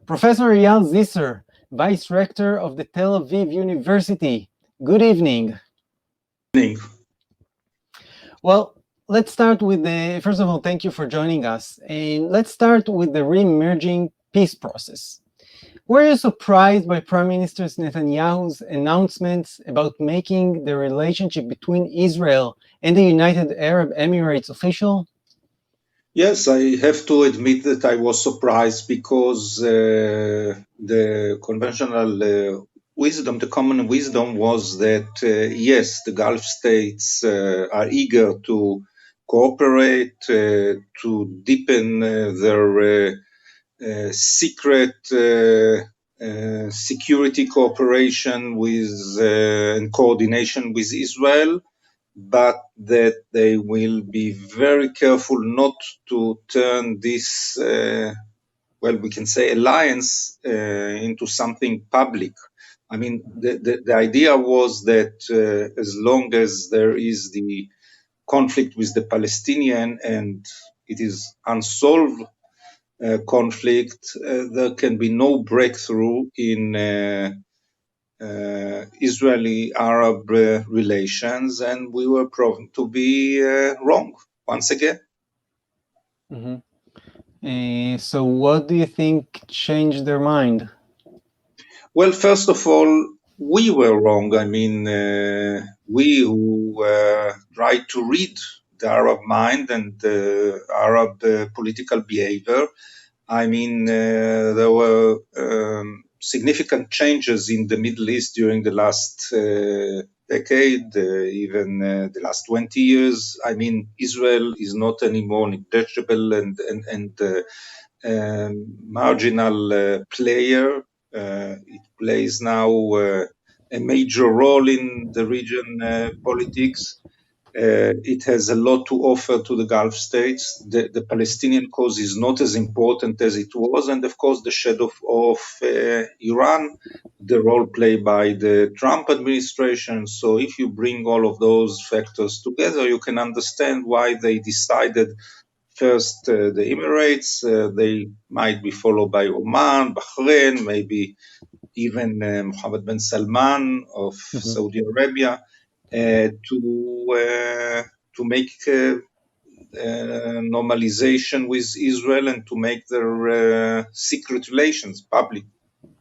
Professor Eyal Zisser, Vice Rector of the Tel-Aviv University. Good evening. Evening. Well, let's start with first of all, thank you for joining us. And let's start with the re-emerging peace process. Were you surprised by Prime Minister Netanyahu's announcements about making the relationship between Israel and the United Arab Emirates official? Yes, I have to admit that I was surprised because the conventional wisdom, the common wisdom was that, yes, the Gulf states are eager to cooperate, to deepen their secret security cooperation with and coordination with Israel, but that they will be very careful not to turn this, we can say alliance into something public. I mean, the idea was that as long as there is the conflict with the Palestinian and it is unsolved conflict, there can be no breakthrough in Israeli-Arab relations, and we were proven to be wrong once again. So what do you think changed their mind? Well, first of all, we were wrong. I mean, we who tried to read the Arab mind and the Arab political behavior. I mean, there were significant changes in the Middle East during the last decade, even the last 20 years. I mean, Israel is not anymore negligible and marginal player. It plays now a major role in the region politics. It has a lot to offer to the Gulf states. The Palestinian cause is not as important as it was, and of course, the shadow of Iran, the role played by the Trump administration. So, if you bring all of those factors together, you can understand why they decided first the Emirates. They might be followed by Oman, Bahrain, maybe even Mohammed bin Salman of Saudi Arabia. To make normalization with Israel and to make their secret relations public.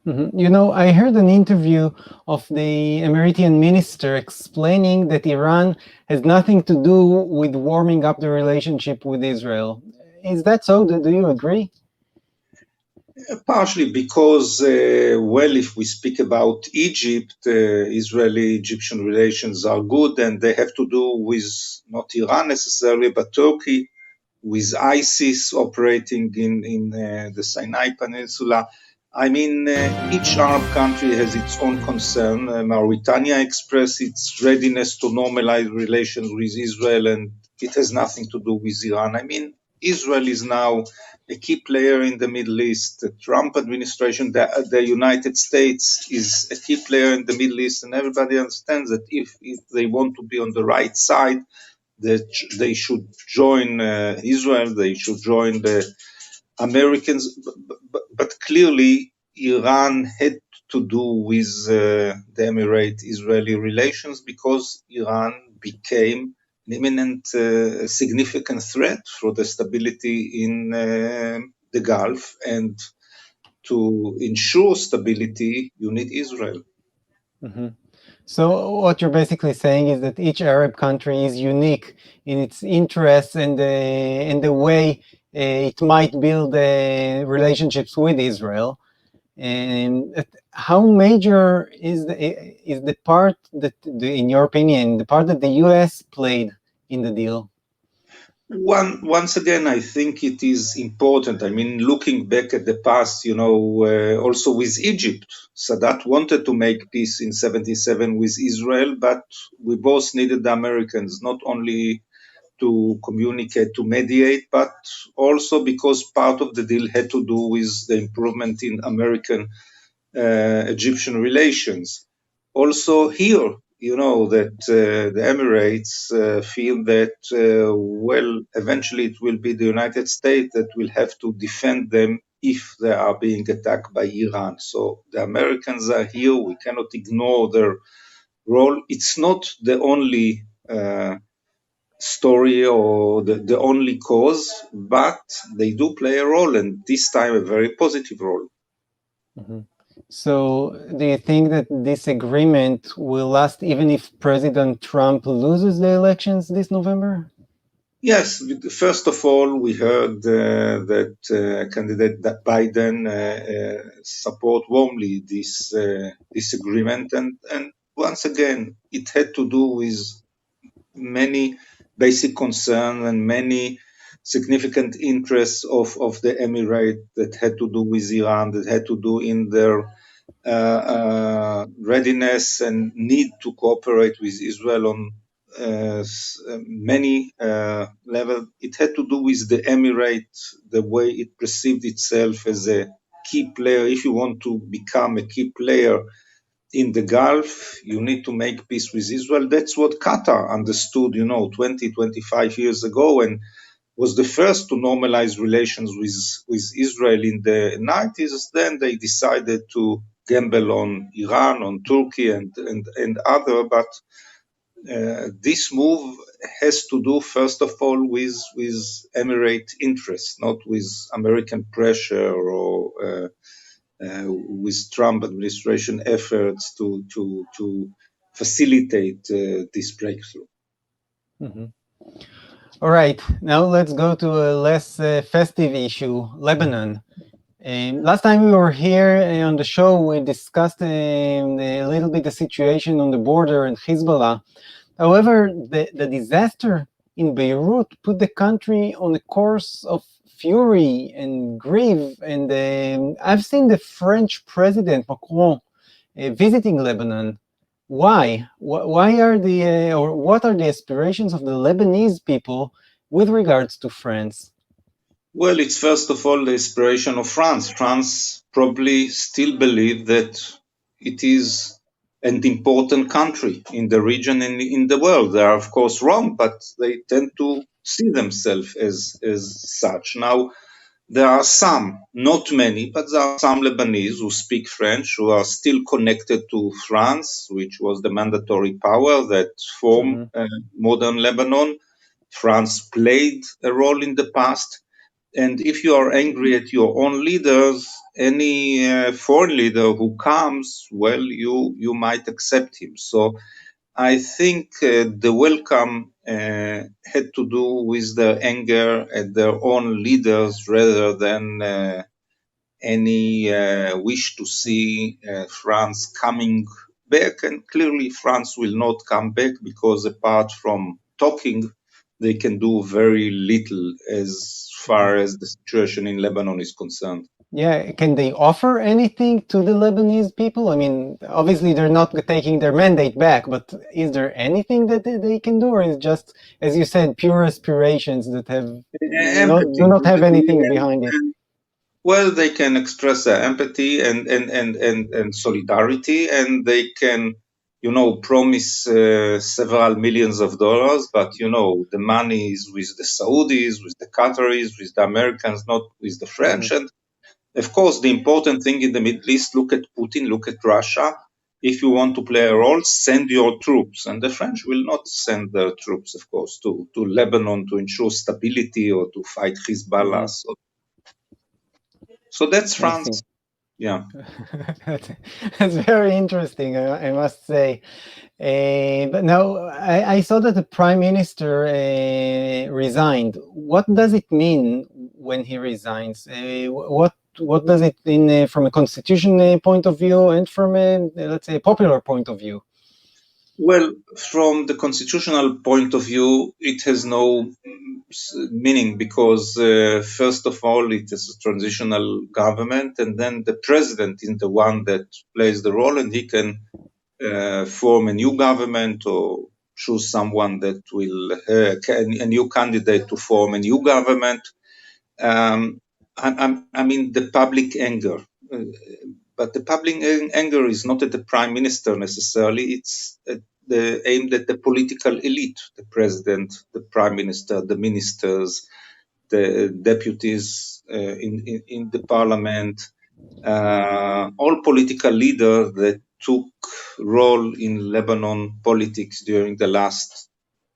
You know, I heard an interview of the Emiratian minister explaining that Iran has nothing to do with warming up the relationship with Israel. Is that so? Do you agree? Partially because, if we speak about Egypt, Israeli-Egyptian relations are good, and they have to do with not Iran necessarily, but Turkey, with ISIS operating in the Sinai Peninsula. I mean, each Arab country has its own concern. Mauritania expressed its readiness to normalize relations with Israel, and it has nothing to do with Iran. I mean, Israel is now a key player in the Middle East. The Trump administration, the United States is a key player in the Middle East, and everybody understands that if they want to be on the right side, that they should join Israel, they should join the Americans, but clearly Iran had to do with the Emirate-Israeli relations because Iran became an imminent, significant threat for the stability in the Gulf, and to ensure stability, you need Israel. So what you're basically saying is that each Arab country is unique in its interests and the way it might build relationships with Israel. And how major is the part that, in your opinion, the part that the U.S. played in the deal? Once again, I think it is important. I mean, looking back at the past, also with Egypt, Sadat wanted to make peace in 77 with Israel, but we both needed the Americans, not only to communicate, to mediate, but also because part of the deal had to do with the improvement in American Egyptian relations. Also here, that the Emirates feel that, eventually it will be the United States that will have to defend them if they are being attacked by Iran. So the Americans are here. We cannot ignore their role. It's not the only story or the only cause, but they do play a role, and this time a very positive role. Mm-hmm. So, do you think that this agreement will last even if President Trump loses the elections this November? Yes, first of all, we heard that candidate Biden support warmly this agreement, and once again, it had to do with many basic concerns and many significant interests of the Emirate that had to do with Iran, that had to do in their readiness and need to cooperate with Israel on many levels. It had to do with the Emirate, the way it perceived itself as a key player. If you want to become a key player in the Gulf, you need to make peace with Israel. That's what Qatar understood, 20, 25 years ago, and was the first to normalize relations with Israel in the 90s. Then they decided to gamble on Iran, on Turkey, and other. But this move has to do, first of all, with Emirate interests, not with American pressure or with Trump administration efforts to facilitate this breakthrough. Mm-hmm. All right, now let's go to a less festive issue, Lebanon. Last time we were here on the show, we discussed a little bit the situation on the border and Hezbollah. However, the disaster in Beirut put the country on a course of fury and grief. And I've seen the French president, Macron, visiting Lebanon. Why? Why are or what are the aspirations of the Lebanese people with regards to France? Well, it's first of all the inspiration of France. France probably still believe that it is an important country in the region and in the world. They are, of course, wrong, but they tend to see themselves as such. Now, there are some, not many, but there are some Lebanese who speak French who are still connected to France, which was the mandatory power that formed modern Lebanon. France played a role in the past. And if you are angry at your own leaders, any foreign leader who comes, well, you might accept him. So I think the welcome had to do with their anger at their own leaders rather than any wish to see France coming back. And clearly, France will not come back because apart from talking, they can do very little as far as the situation in Lebanon is concerned. Yeah, can they offer anything to the Lebanese people? I mean, obviously they're not taking their mandate back, but is there anything that they can do, or is just, as you said, pure aspirations that have do not have anything behind it? Well, they can express their empathy and solidarity, and they can, promise several millions of dollars, but the money is with the Saudis, with the Qataris, with the Americans, not with the French. And of course, the important thing in the Middle East, look at Putin, look at Russia. If you want to play a role, send your troops. And the French will not send their troops, of course, to Lebanon to ensure stability or to fight Hezbollah. So that's France. Yeah. That's very interesting, I must say. But now I saw that the prime minister resigned. What does it mean when he resigns? What does it mean from a constitutional point of view and from a, let's say, a popular point of view? Well, from the constitutional point of view, it has no meaning because, first of all, it is a transitional government, and then the president is the one that plays the role, and he can form a new government or choose someone that will, a new candidate to form a new government. I mean, the public anger. But the public anger is not at the prime minister necessarily. It's aimed at the political elite, the president, the prime minister, the ministers, deputies in the parliament, all political leaders that took role in Lebanon politics during the last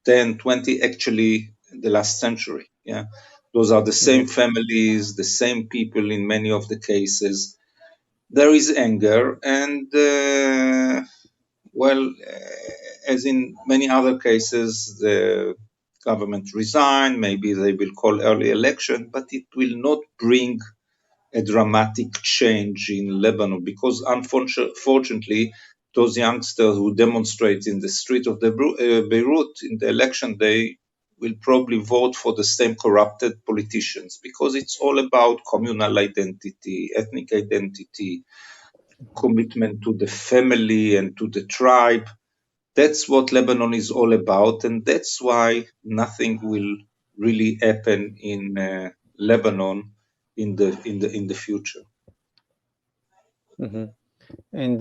10, 20, actually the last century. Yeah, those are the same families, the same people in many of the cases. There is anger, and as in many other cases, the government resign. Maybe they will call early election, but it will not bring a dramatic change in Lebanon because, unfortunately, those youngsters who demonstrate in the street of Beirut in the election day will probably vote for the same corrupted politicians because it's all about communal identity, ethnic identity, commitment to the family and to the tribe. That's what Lebanon is all about, and that's why nothing will really happen in Lebanon in the future. Mm-hmm. And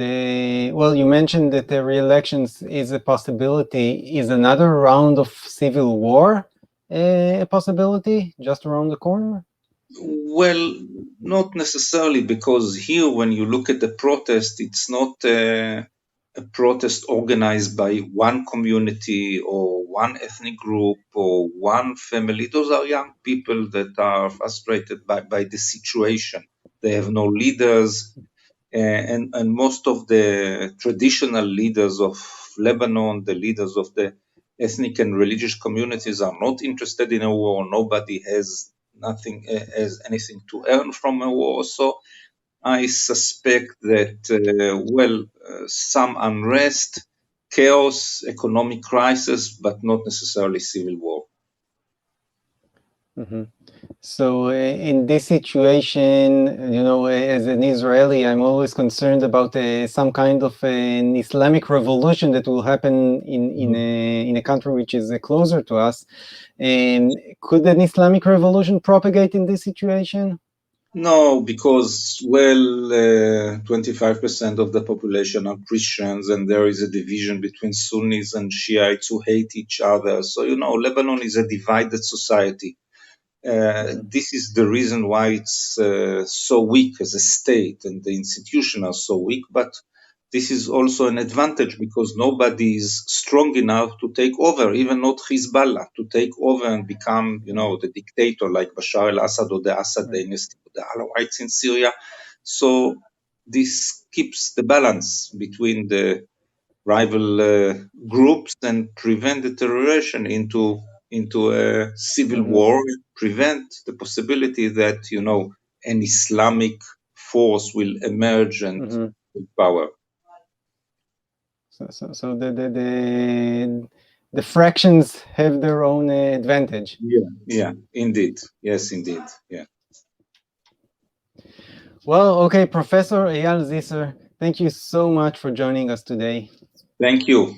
well, you mentioned that the re-elections is a possibility. Is another round of civil war a possibility just around the corner? Well, not necessarily, because here, when you look at the protest, it's not a protest organized by one community or one ethnic group or one family. Those are young people that are frustrated by the situation. They have no leaders, and most of the traditional leaders of Lebanon, the leaders of the ethnic and religious communities, are not interested in a war. Nobody has anything to earn from a war. So I suspect that some unrest, chaos, economic crisis, but not necessarily civil war. Mm-hmm. So in this situation, as an Israeli, I'm always concerned about some kind of an Islamic revolution that will happen in a country which is closer to us. Could an Islamic revolution propagate in this situation? No, because 25% of the population are Christians, and there is a division between Sunnis and Shiites who hate each other. So, Lebanon is a divided society. This is the reason why it's so weak as a state, and the institutions are so weak. But this is also an advantage because nobody is strong enough to take over, even not Hezbollah, to take over and become, the dictator like Bashar al-Assad or the Assad dynasty, the Alawites in Syria. So this keeps the balance between the rival groups and prevent deterioration into a civil war, prevent the possibility that an Islamic force will emerge and take power. So the fractions have their own advantage. Yeah, indeed. Yes, indeed. Yeah. Well, okay, Professor Eyal Zisser, thank you so much for joining us today. Thank you.